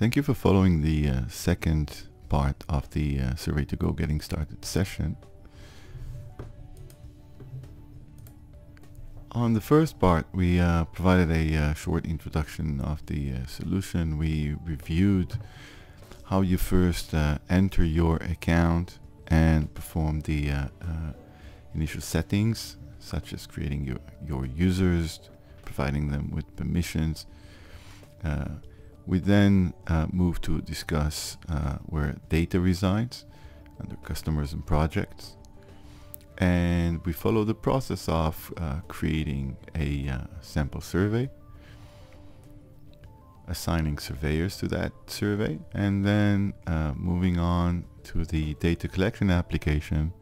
Thank you for following the second part of the SurveyToGo Getting Started session. On the first part, we provided a short introduction of the solution. We reviewed how you first enter your account and perform the initial settings, such as creating your users, providing them with permissions. We then move to discuss where data resides under customers and projects. And we follow the process of creating a sample survey, assigning surveyors to that survey, and then moving on to the data collection application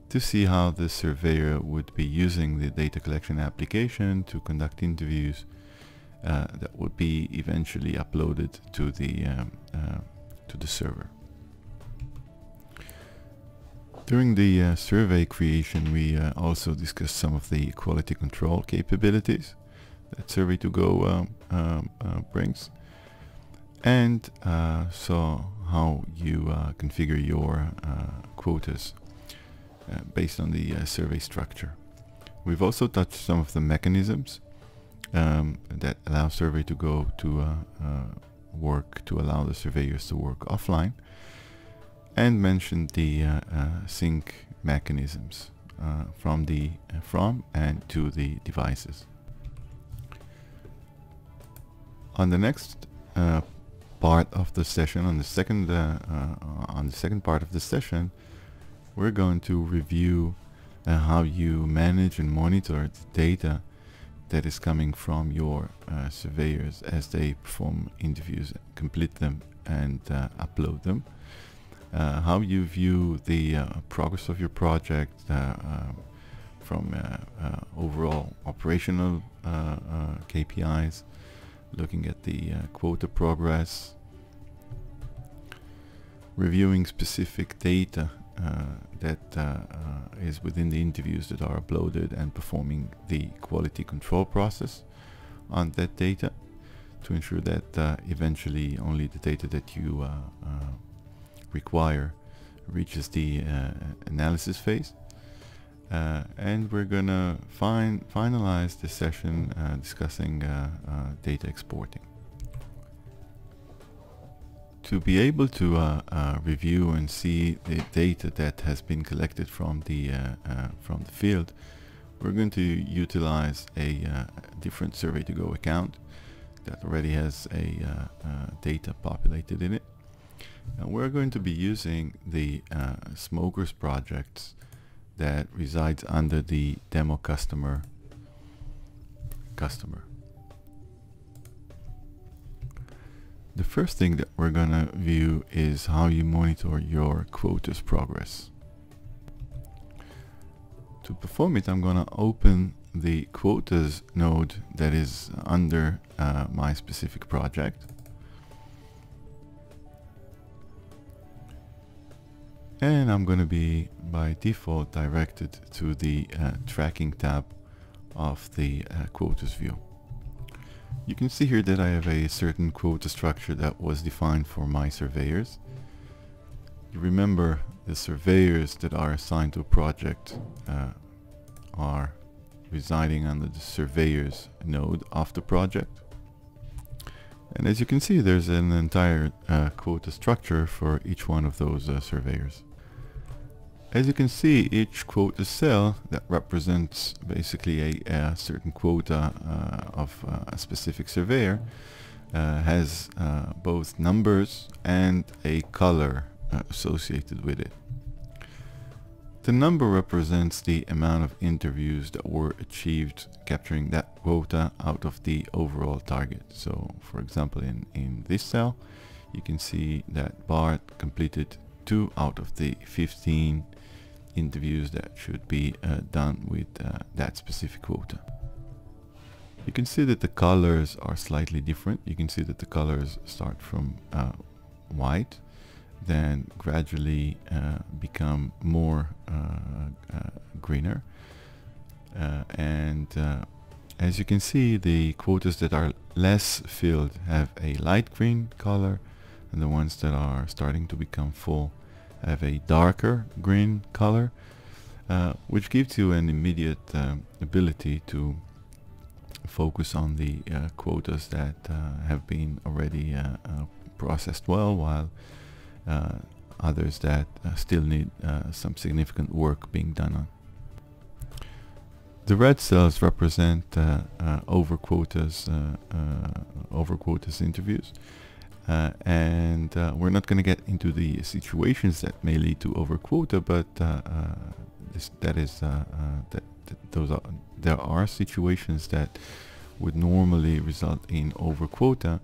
to see how the surveyor would be using the data collection application to conduct interviews that would be eventually uploaded to the server. During the survey creation, we also discussed some of the quality control capabilities that SurveyToGo brings, and saw how you configure your quotas based on the survey structure. We've also touched some of the mechanisms that allow SurveyToGo to allow the surveyors to work offline, and mentioned the sync mechanisms from and to the devices. On the next part of the session, on the second part of the session, we're going to review how you manage and monitor the data that is coming from your surveyors as they perform interviews, complete them, and upload them. How you view the progress of your project from overall operational KPIs, looking at the quota progress, reviewing specific data that is within the interviews that are uploaded, and performing the quality control process on that data to ensure that eventually only the data that you require reaches the analysis phase. And we're gonna finalize this session discussing data exporting. To be able to review and see the data that has been collected from the field, we're going to utilize a different SurveyToGo account that already has a data populated in it. And we're going to be using the smokers projects that resides under the demo customer. The first thing that we're gonna view is how you monitor your quotas progress. To perform it, I'm gonna open the quotas node that is under my specific project. And I'm going to be by default directed to the tracking tab of the quotas view. You can see here that I have a certain quota structure that was defined for my surveyors. You remember the surveyors that are assigned to a project are residing under the surveyors node of the project. And as you can see, there's an entire quota structure for each one of those surveyors. As you can see, each quota cell that represents basically a certain quota of a specific surveyor has both numbers and a color associated with it. The number represents the amount of interviews that were achieved capturing that quota out of the overall target. So for example, in this cell, you can see that Bart completed 2 out of the 15 interviews that should be done with that specific quota. You can see that the colors are slightly different. You can see that the colors start from white, then gradually become more greener, and As you can see, the quotas that are less filled have a light green color, and the ones that are starting to become full have a darker green color, which gives you an immediate ability to focus on the quotas that have been already processed well, while others that still need some significant work being done on. The red cells represent over quotas interviews, and we're not going to get into the situations that may lead to over quota, but there are situations that would normally result in over quota,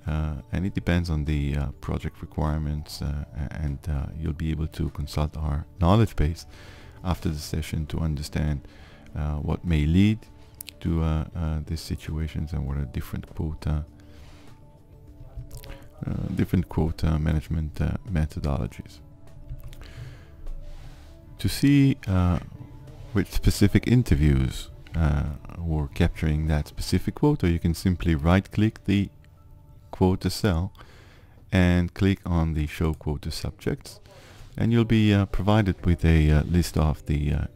and it depends on the project requirements, and you'll be able to consult our knowledge base after the session to understand what may lead to these situations and what are different quota management methodologies. To see which specific interviews were capturing that specific quota, you can simply right-click the quota cell and click on the Show Quota Subjects, and you'll be provided with a list of the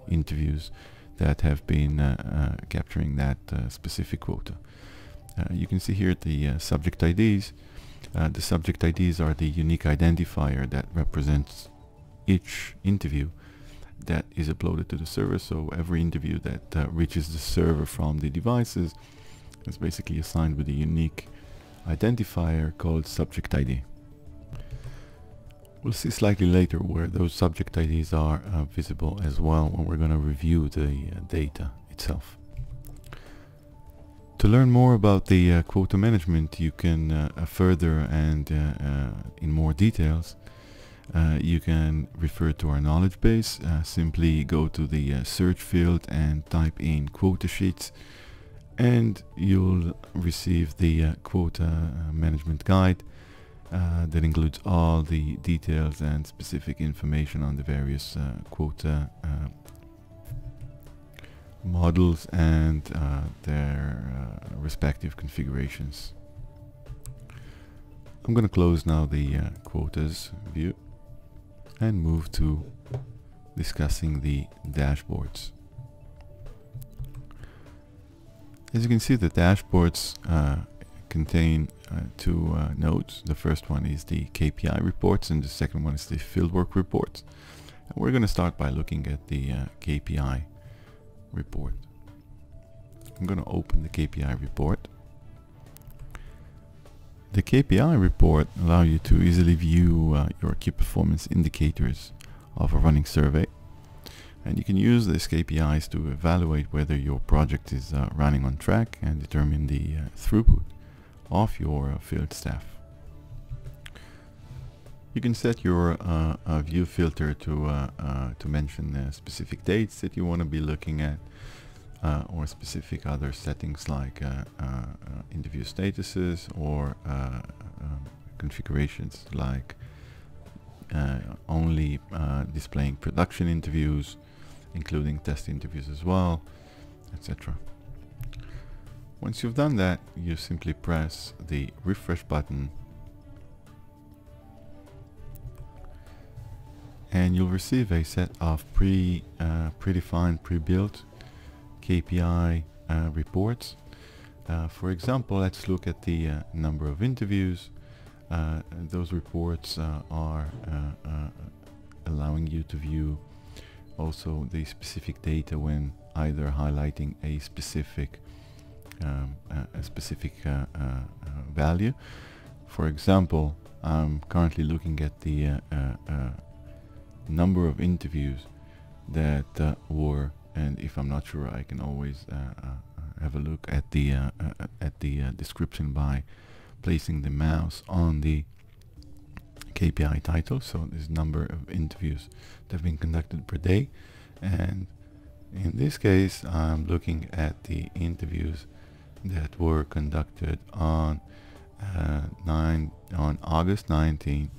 interviews that have been capturing that specific quota. You can see here the subject IDs. The subject IDs are the unique identifier that represents each interview that is uploaded to the server. So every interview that reaches the server from the devices is basically assigned with a unique identifier called subject ID. We'll see slightly later where those subject IDs are visible as well when we're going to review the data itself. To learn more about the quota management, you can further and in more details, you can refer to our knowledge base. Simply go to the search field and type in quota sheets, and you'll receive the quota management guide that includes all the details and specific information on the various quota models and their respective configurations. I'm going to close now the quotas view and move to discussing the dashboards. As you can see, the dashboards contain two nodes. The first one is the KPI reports, and the second one is the Fieldwork Reports. And we're going to start by looking at the KPI report. I'm going to open the KPI report. The KPI report allows you to easily view your key performance indicators of a running survey, and you can use these KPIs to evaluate whether your project is running on track and determine the throughput of your field staff. You can set your view filter to mention specific dates that you want to be looking at, or specific other settings like interview statuses or configurations like only displaying production interviews, including test interviews as well, etc. Once you've done that, you simply press the refresh button and you'll receive a set of predefined, pre-built KPI reports. For example, let's look at the number of interviews. Those reports are allowing you to view also the specific data when either highlighting a specific value. For example, I'm currently looking at the number of interviews that were, and if I'm not sure, I can always have a look at the description by placing the mouse on the KPI title. So this number of interviews that have been conducted per day, and in this case I'm looking at the interviews that were conducted on August 19,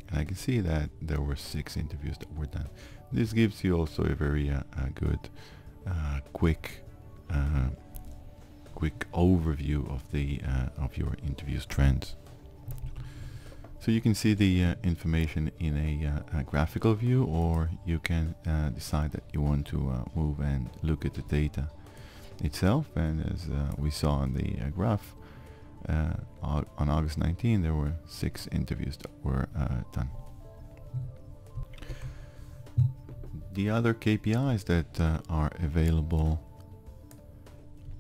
and I can see that there were 6 interviews that were done. This gives you also a very good quick quick overview of the of your interviews trends. So you can see the information in a graphical view, or you can decide that you want to move and look at the data itself. And as we saw in the graph, on August 19 there were 6 interviews that were done. The other KPIs that are available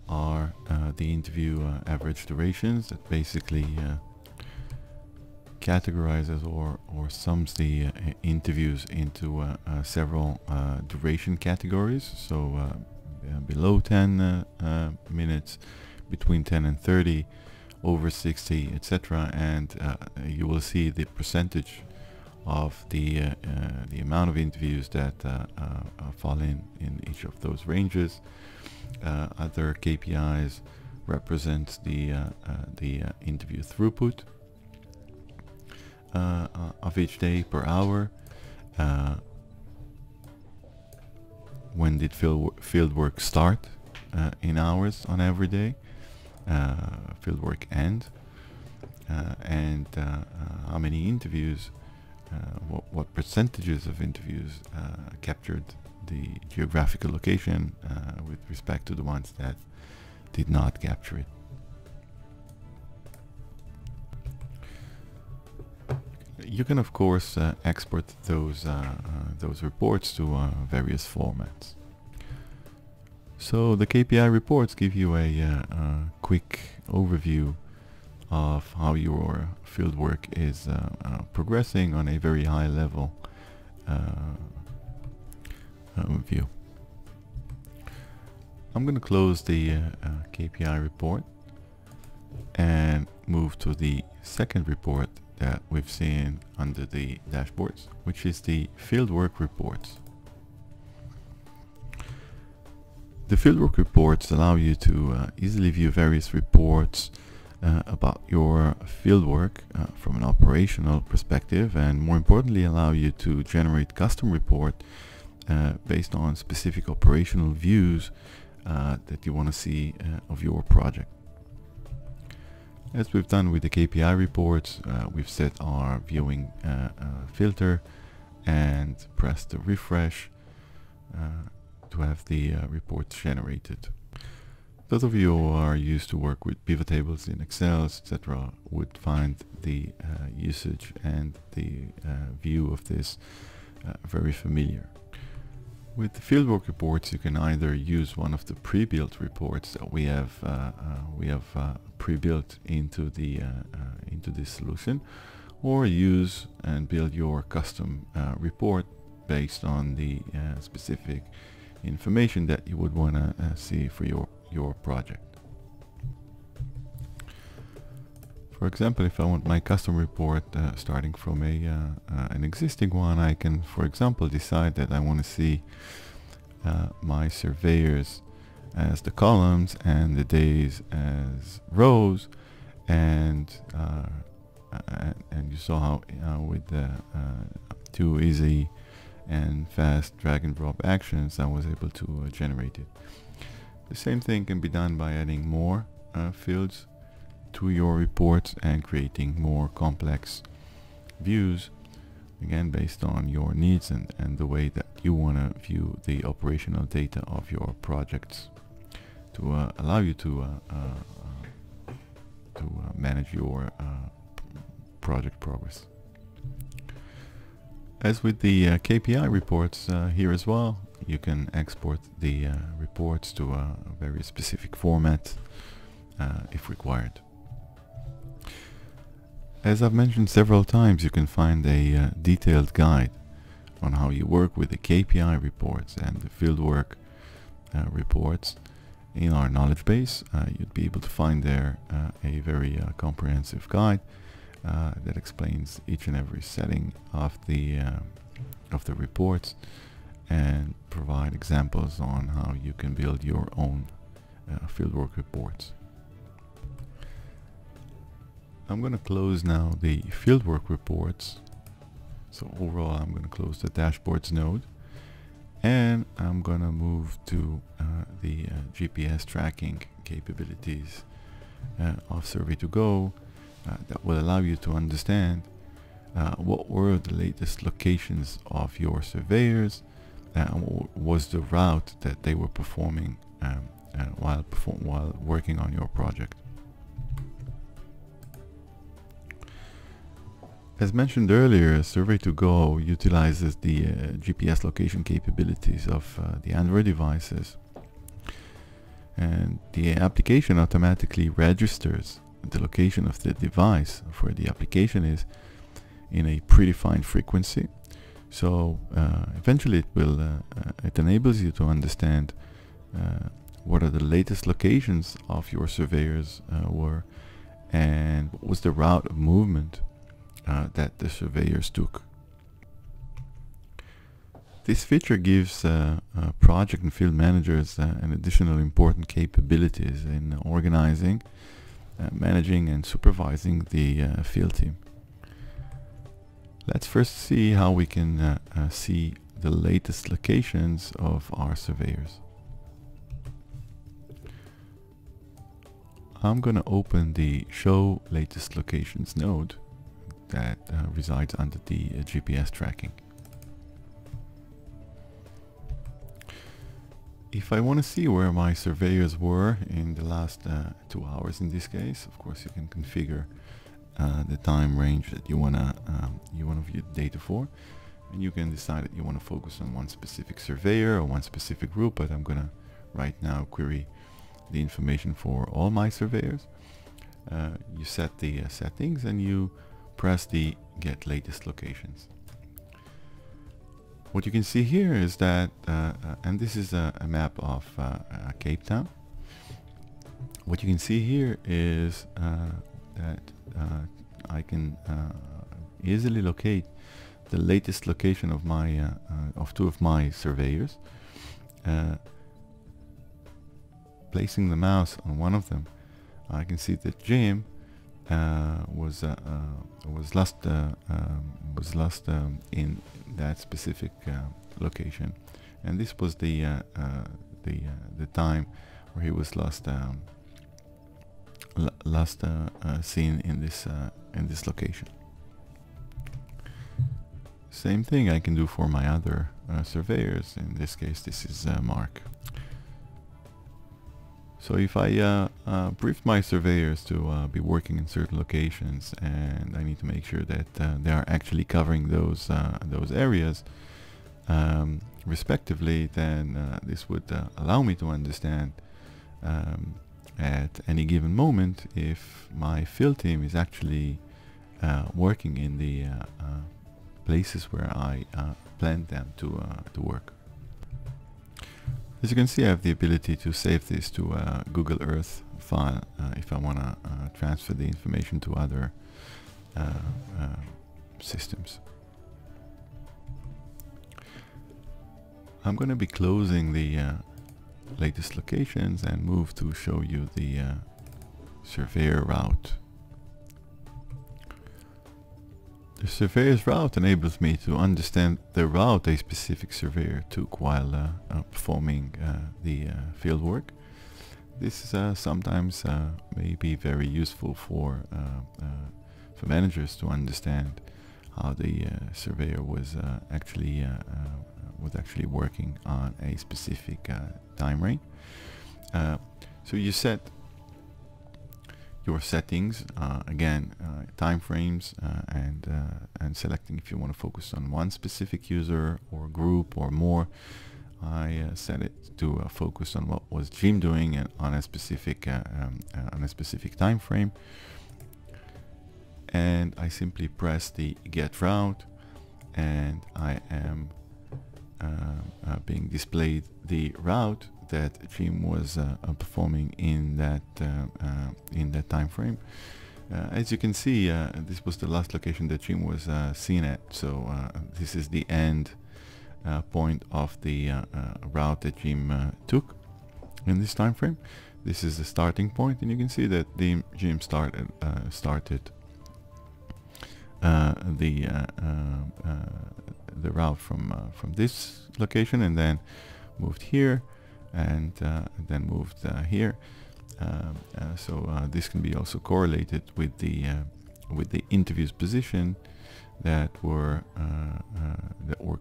are the interview average durations, that basically categorizes or sums the interviews into several duration categories. So below 10 minutes, between 10 and 30, over 60, etc. And you will see the percentage of the amount of interviews that fall in each of those ranges. Other KPIs represent the interview throughput of each day per hour. When did fieldwork start in hours on every day? Fieldwork end, and how many interviews, what percentages of interviews captured the geographical location with respect to the ones that did not capture it. You can of course export those reports to various formats. So the KPI reports give you a quick overview of how your fieldwork is progressing on a very high level view. I'm going to close the KPI report and move to the second report that we've seen under the dashboards, which is the Fieldwork Reports. The Fieldwork Reports allow you to easily view various reports about your fieldwork from an operational perspective, and more importantly allow you to generate custom report based on specific operational views that you want to see of your project. As we've done with the KPI reports, we've set our viewing filter and pressed the refresh to have the reports generated. Those of you who are used to work with pivot tables in Excel, etc., would find the usage and the view of this very familiar. With the Fieldwork Reports, you can either use one of the pre-built reports that we have pre-built into this solution, or use and build your custom report based on the specific information that you would want to see for your project. For example, if I want my custom report starting from an existing one, I can, for example, decide that I want to see my surveyors as the columns and the days as rows, and you saw how with the 2 easy and fast drag and drop actions I was able to generate it. The same thing can be done by adding more fields to your reports and creating more complex views, again based on your needs and the way that you want to view the operational data of your projects, to allow you to manage your project progress. As with the KPI reports here as well, you can export the reports to a very specific format if required. As I've mentioned several times, you can find a detailed guide on how you work with the KPI reports and the fieldwork reports in our knowledge base. You'd be able to find there a very comprehensive guide that explains each and every setting of the reports and provide examples on how you can build your own fieldwork reports. I'm going to close now the fieldwork reports. So overall I'm going to close the dashboards node And I'm gonna move to the GPS tracking capabilities of SurveyToGo that will allow you to understand what were the latest locations of your surveyors and what was the route that they were performing while working on your project. As mentioned earlier, SurveyToGo utilizes the GPS location capabilities of the Android devices, and the application automatically registers the location of the device where the application is in a predefined frequency. So eventually it enables you to understand what are the latest locations of your surveyors were, and what was the route of movement that the surveyors took. This feature gives project and field managers an additional important capabilities in organizing, managing and supervising the field team. Let's first see how we can see the latest locations of our surveyors. I'm going to open the Show Latest Locations node that resides under the GPS tracking. If I want to see where my surveyors were in the last 2 hours in this case, of course you can configure the time range that you want to view the data for, and you can decide that you want to focus on one specific surveyor or one specific group, but I'm going to right now query the information for all my surveyors. You set the settings and you press the Get Latest Locations. What you can see here is that, and this is a map of Cape Town. What you can see here is that I can easily locate the latest location of my of 2 of my surveyors. Placing the mouse on one of them, I can see that Jim was lost in that specific location, and this was the time where he was last seen in this location. Same thing I can do for my other surveyors. In this case, this is Mark. So if I brief my surveyors to be working in certain locations, and I need to make sure that they are actually covering those areas respectively, then this would allow me to understand at any given moment if my field team is actually working in the places where I planned them to work. As you can see, I have the ability to save this to a Google Earth file if I want to transfer the information to other systems. I'm going to be closing the latest locations and move to show you the surveyor route. The surveyor's route enables me to understand the route a specific surveyor took while performing the field work. This sometimes may be very useful for managers to understand how the surveyor was actually working on a specific time range. So you set your settings, again, time frames, and selecting if you want to focus on one specific user or group or more. I set it to focus on what was Jim doing on a specific time frame, and I simply press the Get Route, and I am being displayed the route that Jim was performing in that time frame. As you can see, this was the last location that Jim was seen at. So this is the end point of the route that Jim took in this time frame. This is the starting point, and you can see that Jim started the route from this location, and then moved here, and then moved here. So this can be also correlated with the interviews position that were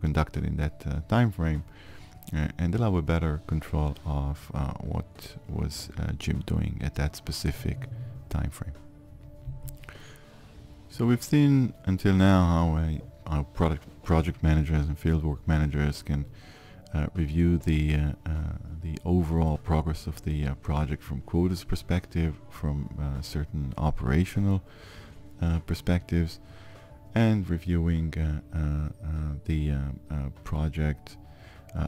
conducted in that time frame, and allow a better control of what was Jim doing at that specific time frame. So we've seen until now how project managers and fieldwork managers can review the overall progress of the project from quotas perspective, from certain operational perspectives, and reviewing the project,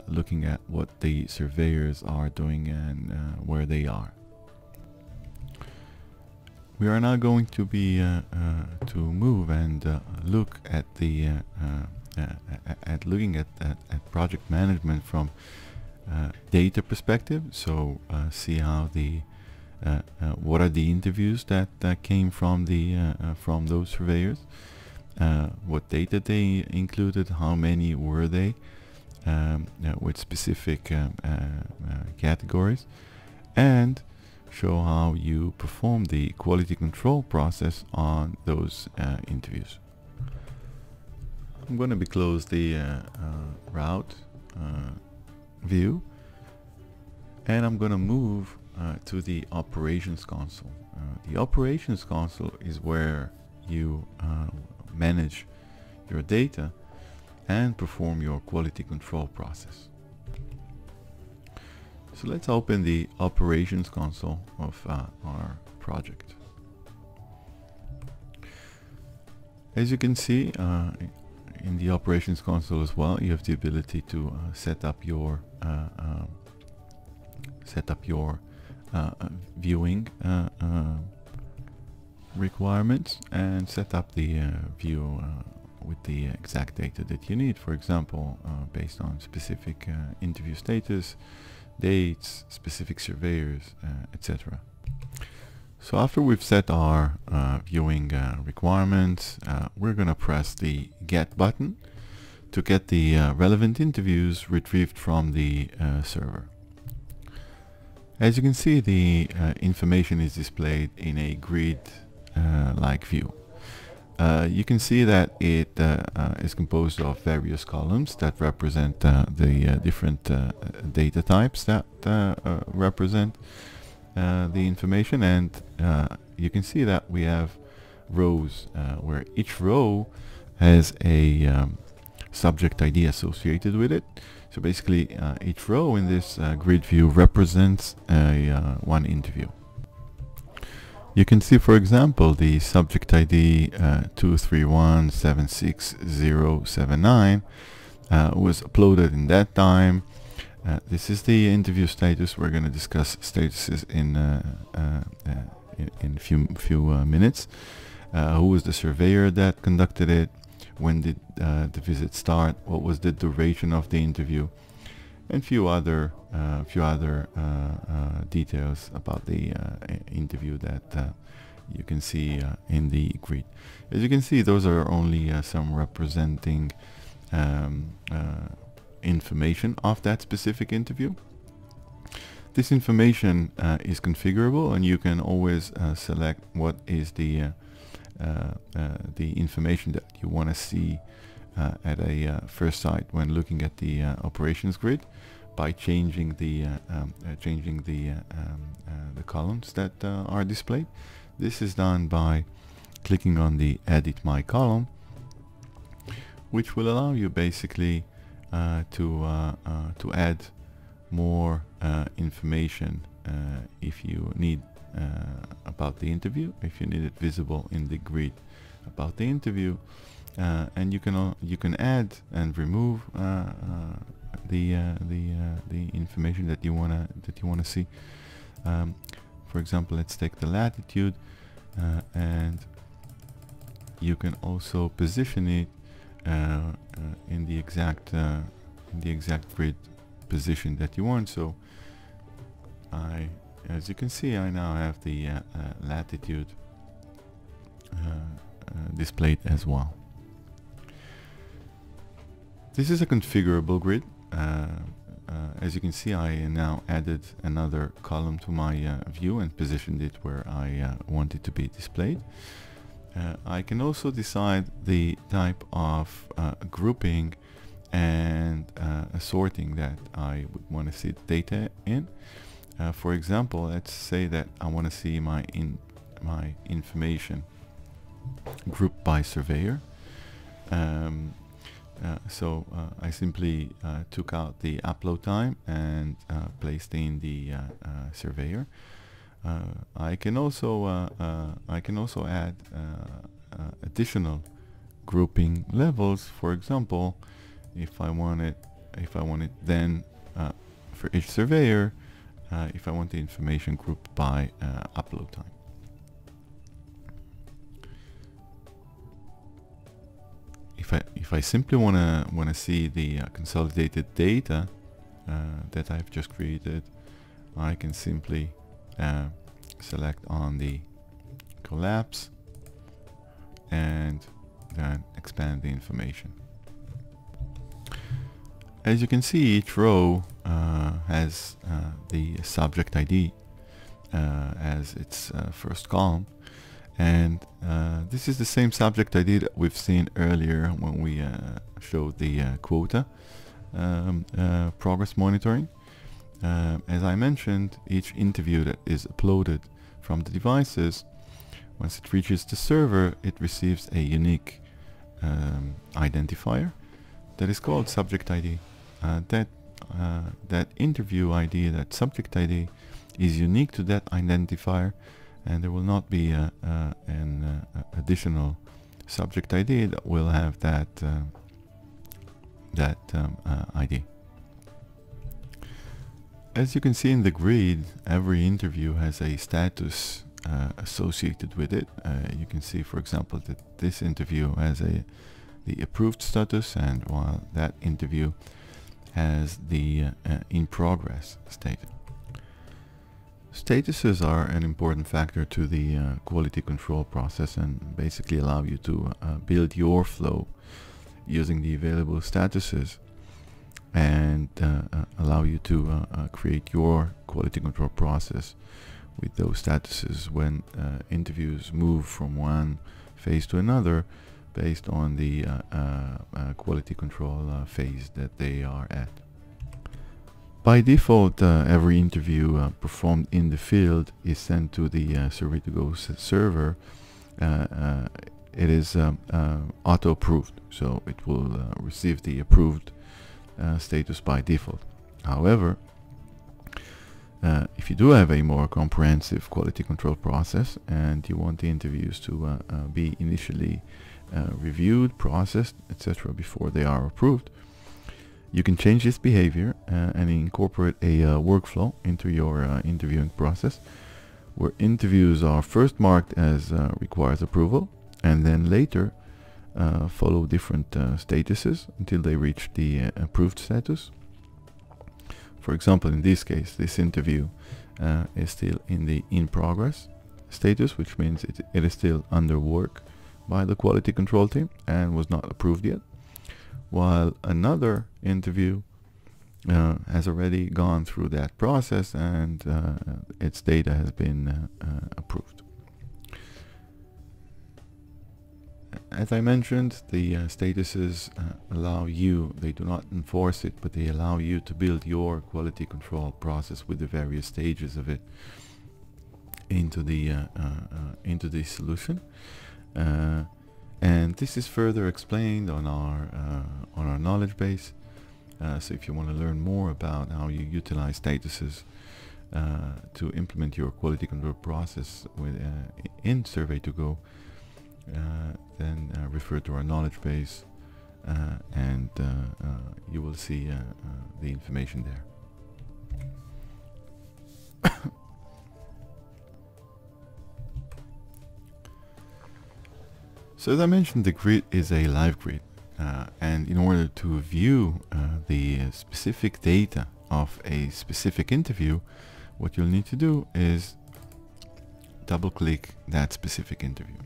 looking at what the surveyors are doing and where they are. We are now going to be to move and look at the looking at project management from data perspective. So see how the what are the interviews that came from those surveyors, what data they included, how many were they, with specific categories, and show how you perform the quality control process on those interviews. I'm going to close the route view, and I'm going to move to the operations console. The operations console is where you manage your data and perform your quality control process. So let's open the operations console of our project. As you can see, in the operations console as well, you have the ability to set up your viewing requirements, and set up the view with the exact data that you need. For example, based on specific interview status, dates, specific surveyors, etc. So after we've set our viewing requirements, we're going to press the Get button to get the relevant interviews retrieved from the server. As you can see, the information is displayed in a grid-like view. You can see that it is composed of various columns that represent the different data types that represent the information, and you can see that we have rows where each row has a subject ID associated with it. So basically each row in this grid view represents one interview. You can see, for example, the subject ID 231760079 was uploaded in that time. This is the interview status. We're going to discuss statuses in a few minutes. Who was the surveyor that conducted it? When did the visit start? What was the duration of the interview? And few other details about the interview that you can see in the grid. As you can see, those are only some representing information of that specific interview. This information is configurable, and you can always select what is the information that you want to see at a first sight when looking at the operations grid, by changing the columns that are displayed. This is done by clicking on the Edit My Column, which will allow you basically to add more information if you need about the interview, if you need it visible in the grid about the interview, and you can add and remove the information that you wanna see. For example, let's take the latitude, and you can also position it in the exact grid position that you want. So as you can see, I now have the latitude displayed as well. This is a configurable grid. As you can see, I now added another column to my view and positioned it where I want it to be displayed. I can also decide the type of grouping and sorting that I would want to see the data in. For example, let's say that I want to see my information grouped by surveyor. So I simply took out the upload time and placed in the surveyor. I can also add additional grouping levels. For example, if I want it then for each surveyor, if I want the information grouped by upload time. If I simply wanna see the consolidated data that I've just created, I can simply select on the collapse and then expand the information. As you can see, each row has the subject ID as its first column, and this is the same subject ID that we've seen earlier when we showed the quota progress monitoring. As I mentioned, each interview that is uploaded from the devices, once it reaches the server, it receives a unique identifier that is called subject ID. That interview ID, that subject ID, is unique to that identifier, and there will not be an additional subject ID that will have that ID. As you can see in the grid, every interview has a status associated with it. You can see, for example, that this interview has the approved status, and while that interview has the in progress status. Statuses are an important factor to the quality control process and basically allow you to build your flow using the available statuses, and allow you to create your quality control process with those statuses when interviews move from one phase to another based on the quality control phase that they are at. By default, every interview performed in the field is sent to the SurveyToGo server. It is auto-approved, so it will receive the approved status by default. However, if you do have a more comprehensive quality control process and you want the interviews to be initially reviewed, processed, etc. before they are approved, you can change this behavior and incorporate a workflow into your interviewing process, where interviews are first marked as requires approval, and then later follow different statuses until they reach the approved status. For example, in this case, this interview is still in the in progress status, which means it is still under work by the quality control team and was not approved yet, while another interview has already gone through that process and its data has been approved. As I mentioned, the statuses allow you, they do not enforce it, but they allow you to build your quality control process with the various stages of it into the solution. And this is further explained on our knowledge base. So if you want to learn more about how you utilize statuses to implement your quality control process in SurveyToGo, then refer to our knowledge base, and you will see the information there. So as I mentioned, the grid is a live grid, and in order to view the specific data of a specific interview, what you'll need to do is double click that specific interview.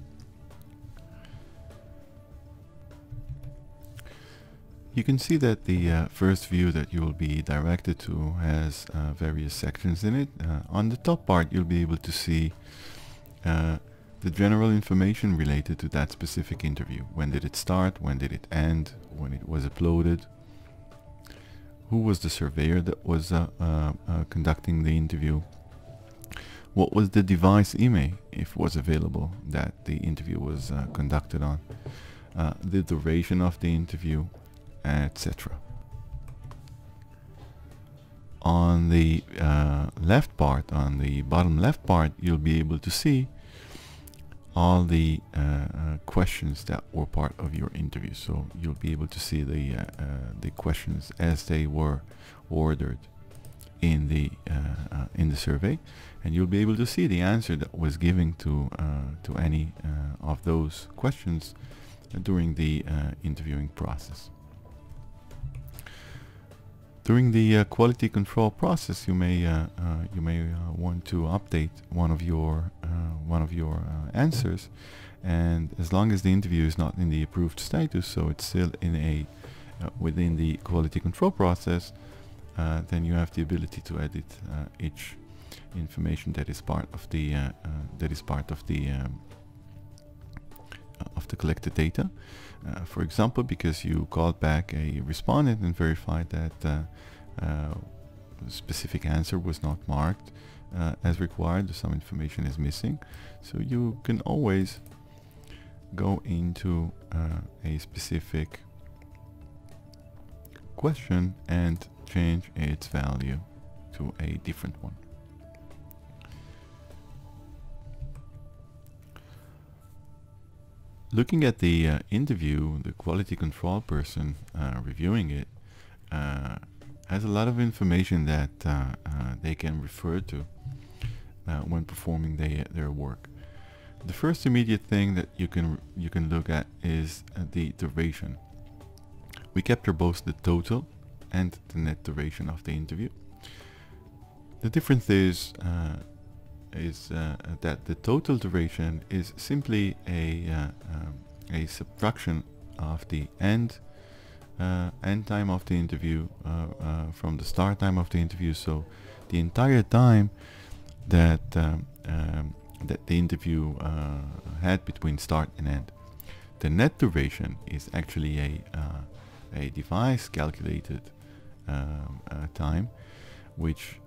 You can see that the first view that you will be directed to has various sections in it. On the top part, you'll be able to see the general information related to that specific interview. When did it start? When did it end? When it was uploaded? Who was the surveyor that was conducting the interview? What was the device email, if was available, that the interview was conducted on? The duration of the interview, etc. On the left part, on the bottom left part, you'll be able to see all the questions that were part of your interview. So you'll be able to see the questions as they were ordered in the survey, and you'll be able to see the answer that was given to any of those questions during the interviewing process. During the quality control process, you may want to update one of your answers, and as long as the interview is not in the approved status, so it's still in a within the quality control process, then you have the ability to edit each information that is part of the collected data. For example, because you called back a respondent and verified that a specific answer was not marked as required, some information is missing. So you can always go into a specific question and change its value to a different one. Looking at the interview, the quality control person reviewing it has a lot of information that they can refer to when performing their work. The first immediate thing that you can look at is the duration. We capture both the total and the net duration of the interview. The difference is that the total duration is simply a subtraction of the end time of the interview from the start time of the interview. So the entire time that that the interview had between start and end. The net duration is actually a device calculated time, which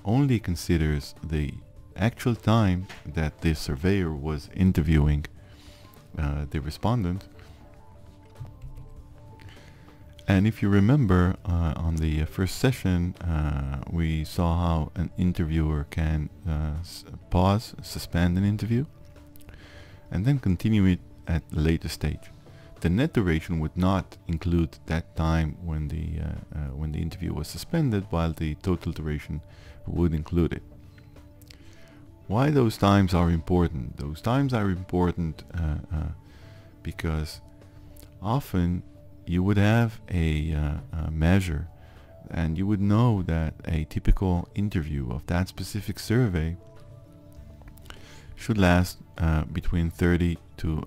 only considers the actual time that the surveyor was interviewing the respondent. And if you remember, on the first session, we saw how an interviewer can suspend an interview, and then continue it at a later stage. The net duration would not include that time when the interview was suspended, while the total duration would include it. Why those times are important? Those times are important because often you would have a measure, and you would know that a typical interview of that specific survey should last between 30 to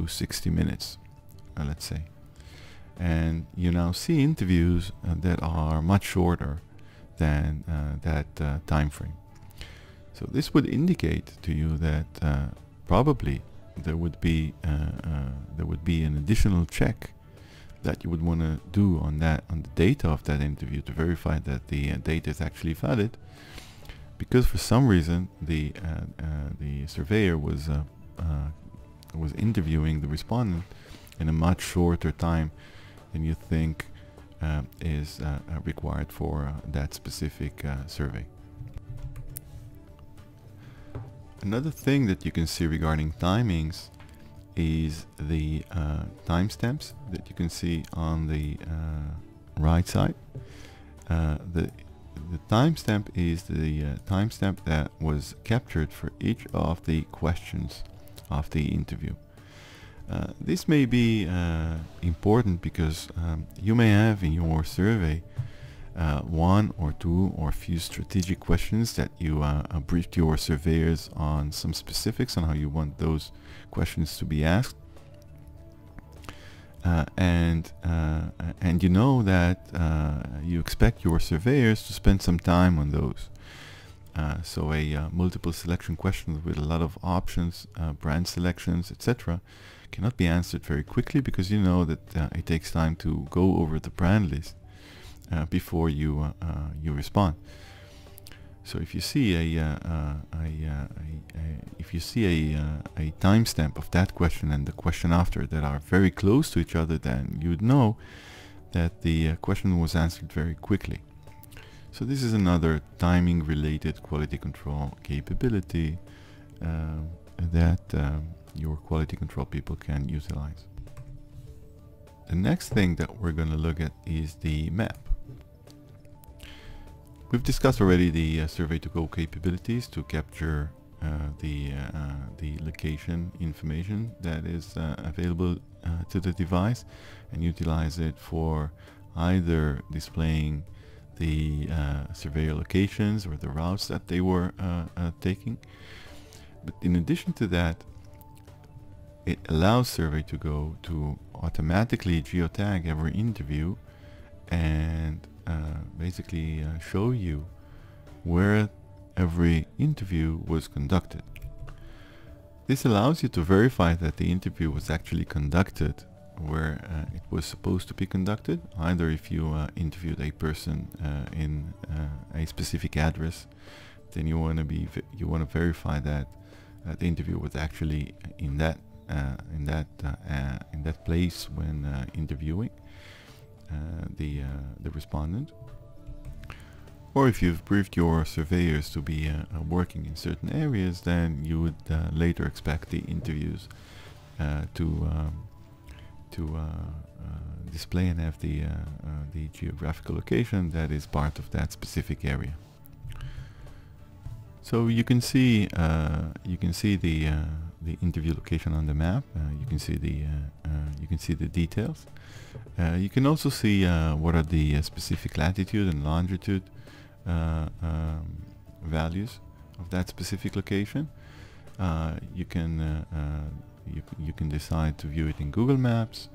60 minutes, let's say. And you now see interviews that are much shorter than that time frame. So this would indicate to you that probably there would be an additional check that you would want to do on the data of that interview to verify that the data is actually valid, because for some reason the surveyor was interviewing the respondent in a much shorter time than you think is required for that specific survey. Another thing that you can see regarding timings is the timestamps that you can see on the right side. The timestamp is the timestamp that was captured for each of the questions of the interview. This may be important because you may have in your survey one or two or few strategic questions that you briefed your surveyors on some specifics on how you want those questions to be asked. and you know that you expect your surveyors to spend some time on those. So a multiple selection question with a lot of options, brand selections, etc. cannot be answered very quickly, because you know that it takes time to go over the brand list before you respond. So if you see a timestamp of that question and the question after that are very close to each other, then you'd know that the question was answered very quickly. So this is another timing related quality control capability that your quality control people can utilize. The next thing that we're going to look at is the map. We've discussed already the SurveyToGo capabilities to capture the location information that is available to the device and utilize it for either displaying the surveyor locations or the routes that they were taking. But in addition to that, it allows SurveyToGo to automatically geotag every interview and basically show you where every interview was conducted. This allows you to verify that the interview was actually conducted where it was supposed to be conducted, either if you interviewed a person in a specific address, then you want to verify that the interview was actually in that place when interviewing the respondent. Or if you've briefed your surveyors to be working in certain areas, then you would later expect the interviews to display and have the geographical location that is part of that specific area. So you can see the interview location on the map. You can see the details. You can also see what are the specific latitude and longitude values of that specific location. You can decide to view it in Google Maps,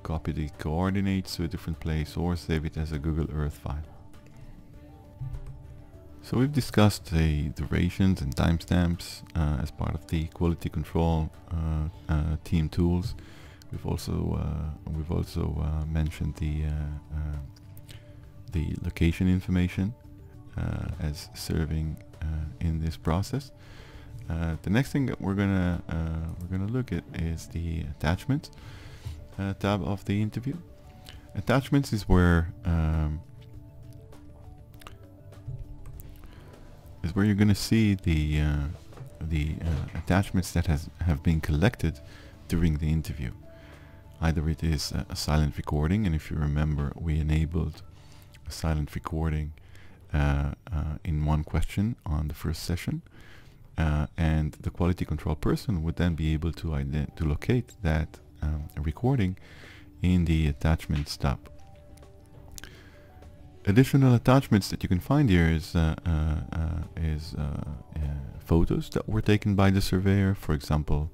copy the coordinates to a different place, or save it as a Google Earth file. So we've discussed the durations and timestamps as part of the quality control team tools. We've also mentioned the location information as serving in this process. The next thing that we're gonna look at is the attachments tab of the interview. Attachments is where you're going to see the attachments that have been collected during the interview. Either it is a silent recording, and if you remember, we enabled a silent recording in one question on the first session, and the quality control person would then be able to locate that recording in the attachments tab. Additional attachments that you can find here is photos that were taken by the surveyor. For example,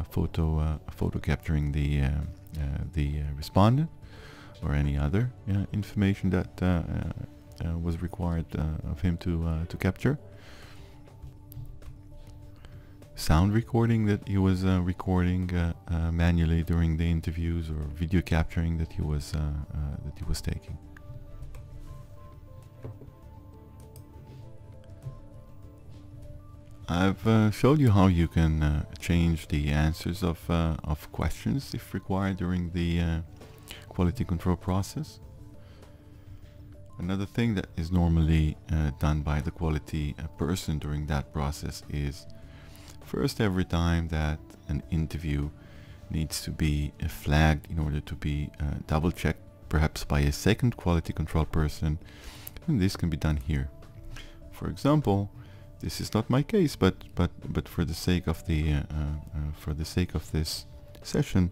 photo capturing the respondent, or any other information that was required of him to capture. Sound recording that he was recording manually during the interviews, or video capturing that he was taking. I've showed you how you can change the answers of questions if required during the quality control process. Another thing that is normally done by the quality person during that process is, first, every time that an interview needs to be flagged in order to be double checked, perhaps by a second quality control person, and this can be done here. For example, this is not my case, but for the sake of this session,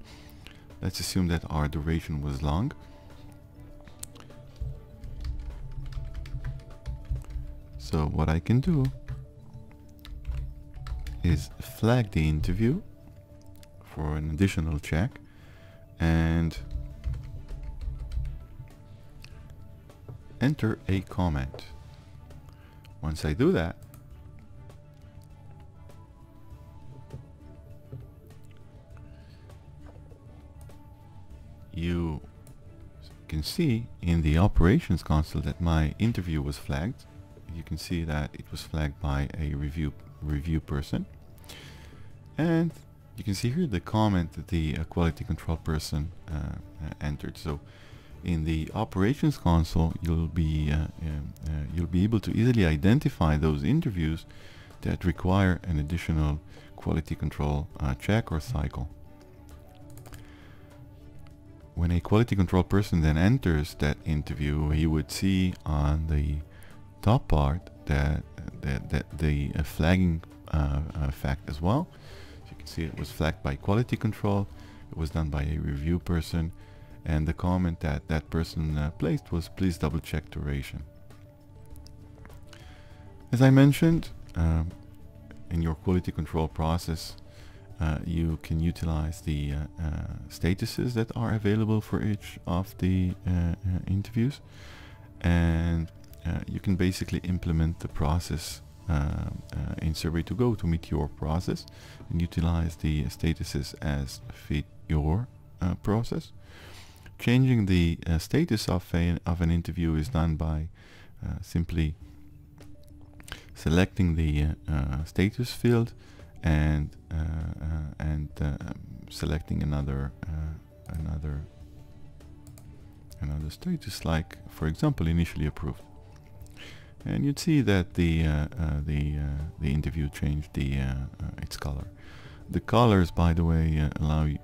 let's assume that our duration was long. So what I can do is flag the interview for an additional check, and enter a comment. Once I do that, you can see in the operations console that my interview was flagged. You can see that it was flagged by a review person, and you can see here the comment that the quality control person entered. So in the operations console, you'll be able to easily identify those interviews that require an additional quality control check or cycle. When a quality control person then enters that interview, he would see on the top part that the flagging fact as well. So you can see it was flagged by quality control, it was done by a review person, and the comment that that person placed was, please double check duration. As I mentioned, in your quality control process, you can utilize the statuses that are available for each of the interviews, and you can basically implement the process in SurveyToGo to meet your process and utilize the statuses as fit your process. Changing the status of an interview is done by simply selecting the status field and selecting another status, like for example initially approved, and you'd see that the interview changed its color. The colors, by the way,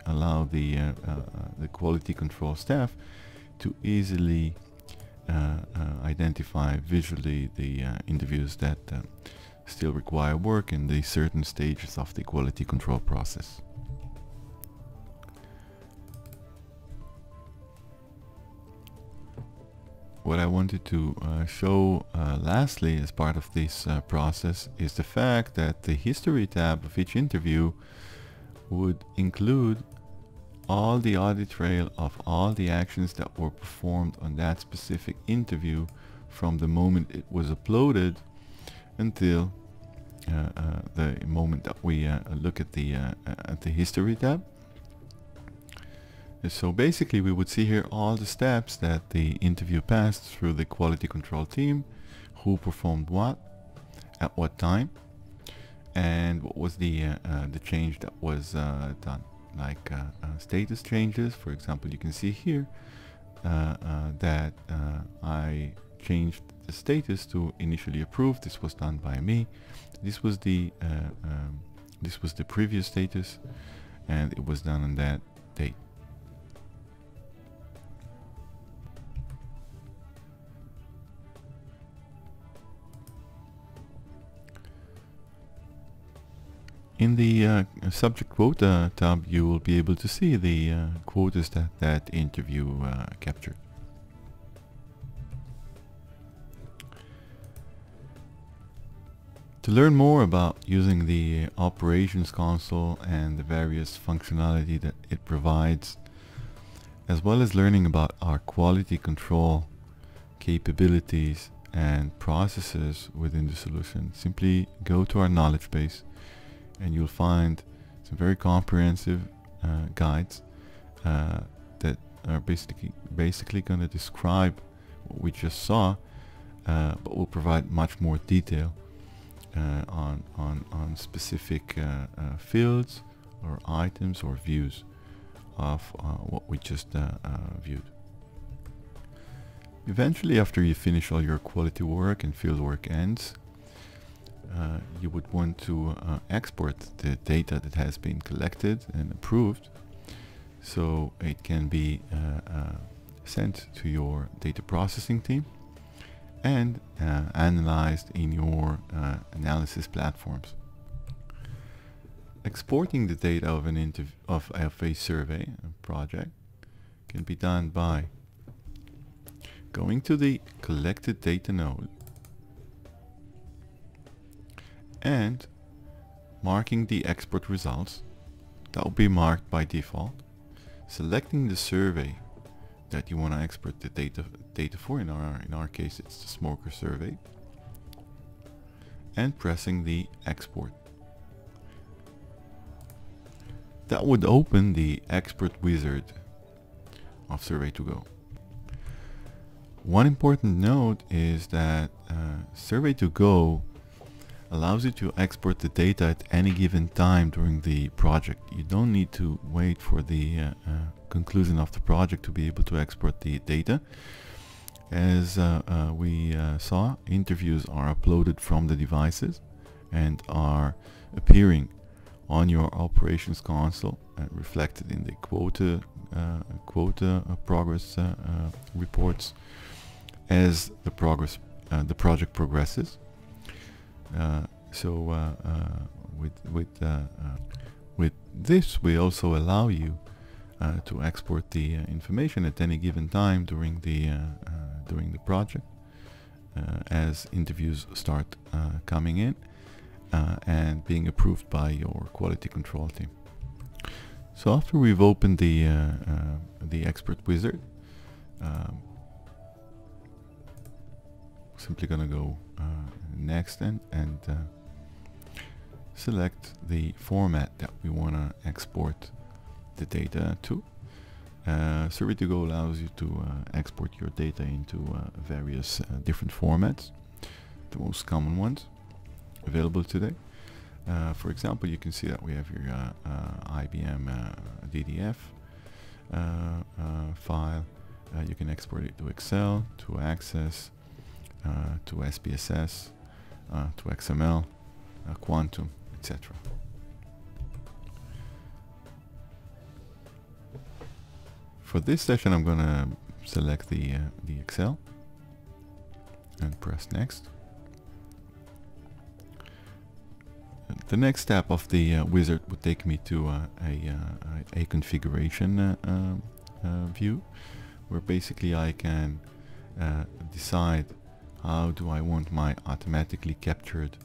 allow the quality control staff to easily identify visually the interviews that still require work in the certain stages of the quality control process. What I wanted to show lastly as part of this process is the fact that the history tab of each interview would include all the audit trail of all the actions that were performed on that specific interview from the moment it was uploaded until the moment that we look at the history tab. So basically we would see here all the steps that the interview passed through the quality control team, who performed what, at what time, and what was the change that was done, like status changes. For example, you can see here that I changed the status to initially approved. This was done by me. This was the previous status, and it was done on that date. In the subject quota tab, you will be able to see the quotas that interview captured. To learn more about using the operations console and the various functionality that it provides, as well as learning about our quality control capabilities and processes within the solution, simply go to our knowledge base and you'll find some very comprehensive guides that are basically going to describe what we just saw, but will provide much more detail on specific fields or items or views of what we just viewed. Eventually, after you finish all your quality work and field work ends, you would want to export the data that has been collected and approved, so it can be sent to your data processing team and analyzed in your analysis platforms. Exporting the data of a survey project can be done by going to the collected data node and marking the export results. That will be marked by default. selecting the survey that you want to export the data for. In our case, it's the smoker survey, and pressing the export. That would open the export wizard of SurveyToGo. One important note is that SurveyToGo allows you to export the data at any given time during the project. You don't need to wait for the conclusion of the project to be able to export the data. As we saw, interviews are uploaded from the devices and are appearing on your operations console, reflected in the quota progress reports as the project progresses. With this, we also allow you to export the information at any given time during the project, as interviews start coming in and being approved by your quality control team. So after we've opened the export wizard, simply gonna go next and select the format that we want to export the data to. SurveyToGo allows you to export your data into various different formats, the most common ones available today. For example, you can see that we have your IBM DDF file. You can export it to Excel, to Access, to SPSS, to XML, Quantum, etc. For this session, I'm going to select the Excel and press Next. The next step of the wizard would take me to a configuration view, where basically I can decide how do I want my automatically captured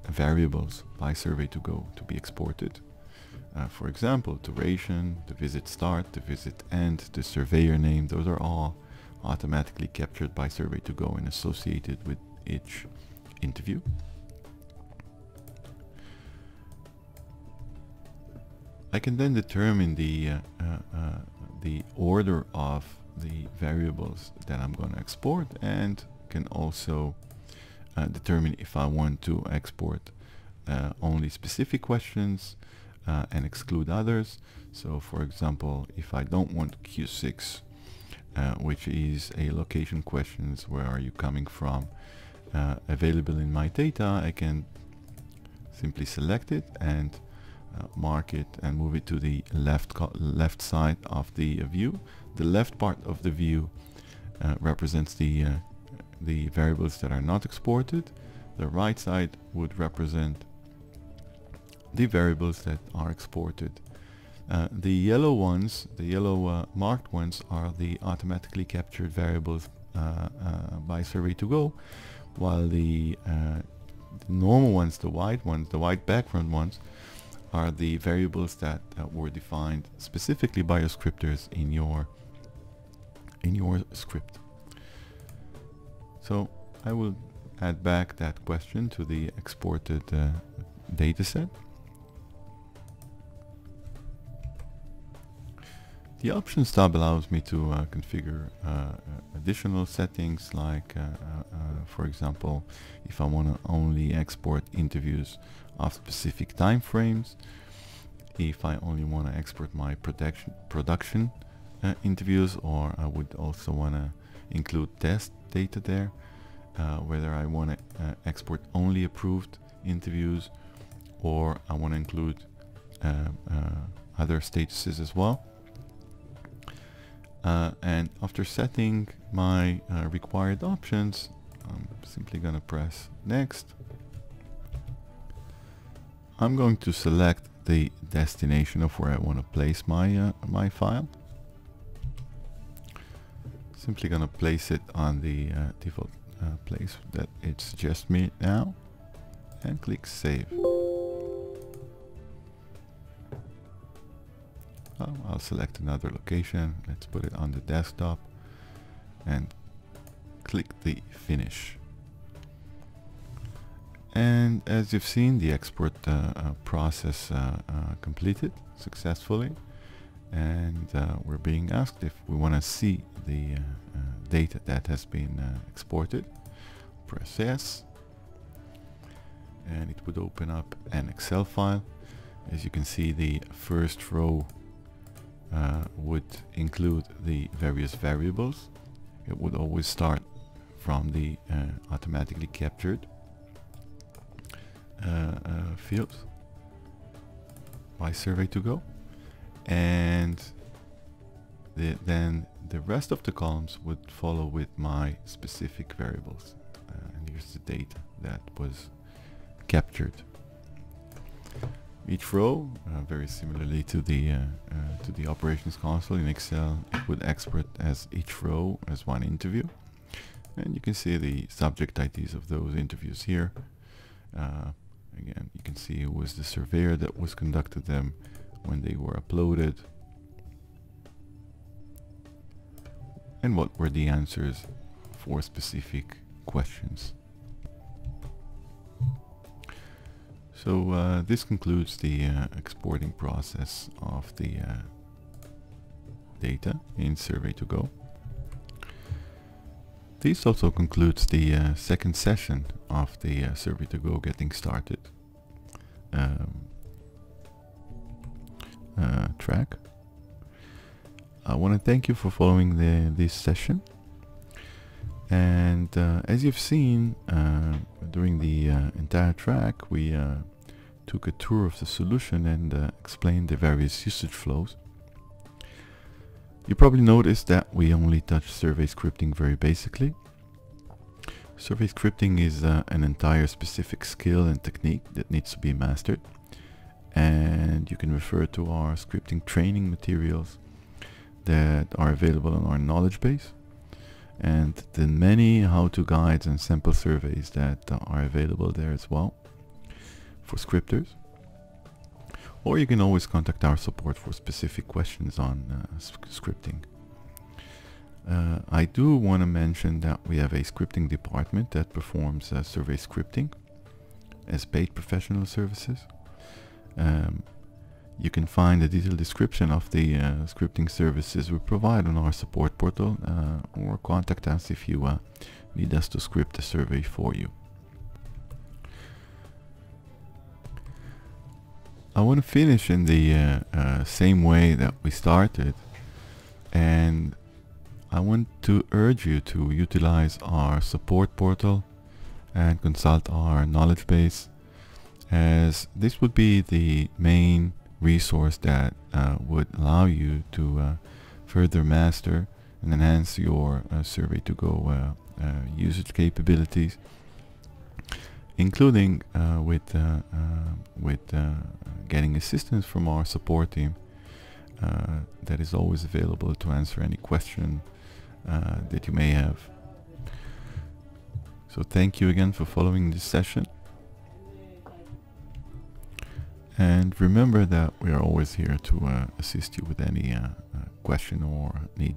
variables by SurveyToGo to be exported. For example, duration, the visit start, the visit end, the surveyor name, those are all automatically captured by SurveyToGo and associated with each interview. I can then determine the order of the variables that I'm going to export, and can also determine if I want to export only specific questions and exclude others. So for example, if I don't want Q6, which is a location questions, where are you coming from, available in my data, I can simply select it and mark it and move it to the left side of the view. The left part of the view represents the variables that are not exported. The right side would represent the variables that are exported. The yellow ones, the yellow marked ones, are the automatically captured variables by SurveyToGo, while the normal ones, the white background ones, are the variables that were defined specifically by your scripters in your script. So I will add back that question to the exported dataset. The Options tab allows me to configure additional settings, like for example, if I want to only export interviews of specific time frames, if I only want to export my production interviews, or I would also want to include test data there, whether I want to export only approved interviews, or I want to include other statuses as well. And after setting my required options, I'm simply going to press Next. I'm going to select the destination of where I want to place my my file. Simply going to place it on the default place that it suggests me now, and click Save. I'll select another location. Let's put it on the desktop and click the finish. And as you've seen, the export process completed successfully, and we're being asked if we want to see the data that has been exported. Press yes, and it would open up an Excel file. As you can see, the first row would include the various variables. It would always start from the automatically captured fields by SurveyToGo, and then the rest of the columns would follow with my specific variables. And here's the data that was captured. Each row, very similarly to the operations console in Excel, it would export as each row as one interview, and you can see the subject IDs of those interviews here. Again, you can see it was the surveyor that was conducted them, when they were uploaded, and what were the answers for specific questions. So this concludes the exporting process of the data in SurveyToGo. This also concludes the second session of the SurveyToGo Getting Started track. I want to thank you for following this session, and as you've seen during the entire track, we took a tour of the solution and explained the various usage flows. You probably noticed that we only touched survey scripting very basically. Survey scripting is an entire specific skill and technique that needs to be mastered, and you can refer to our scripting training materials that are available on our knowledge base, and the many how-to guides and sample surveys that are available there as well for scripters. Or you can always contact our support for specific questions on scripting. I do want to mention that we have a scripting department that performs survey scripting as paid professional services. You can find a detailed description of the scripting services we provide on our support portal, or contact us if you need us to script a survey for you. I want to finish in the same way that we started, and I want to urge you to utilize our support portal and consult our knowledge base, as this would be the main resource that would allow you to further master and enhance your SurveyToGo usage capabilities, including with getting assistance from our support team that is always available to answer any question that you may have. So thank you again for following this session, and remember that we are always here to assist you with any question or need.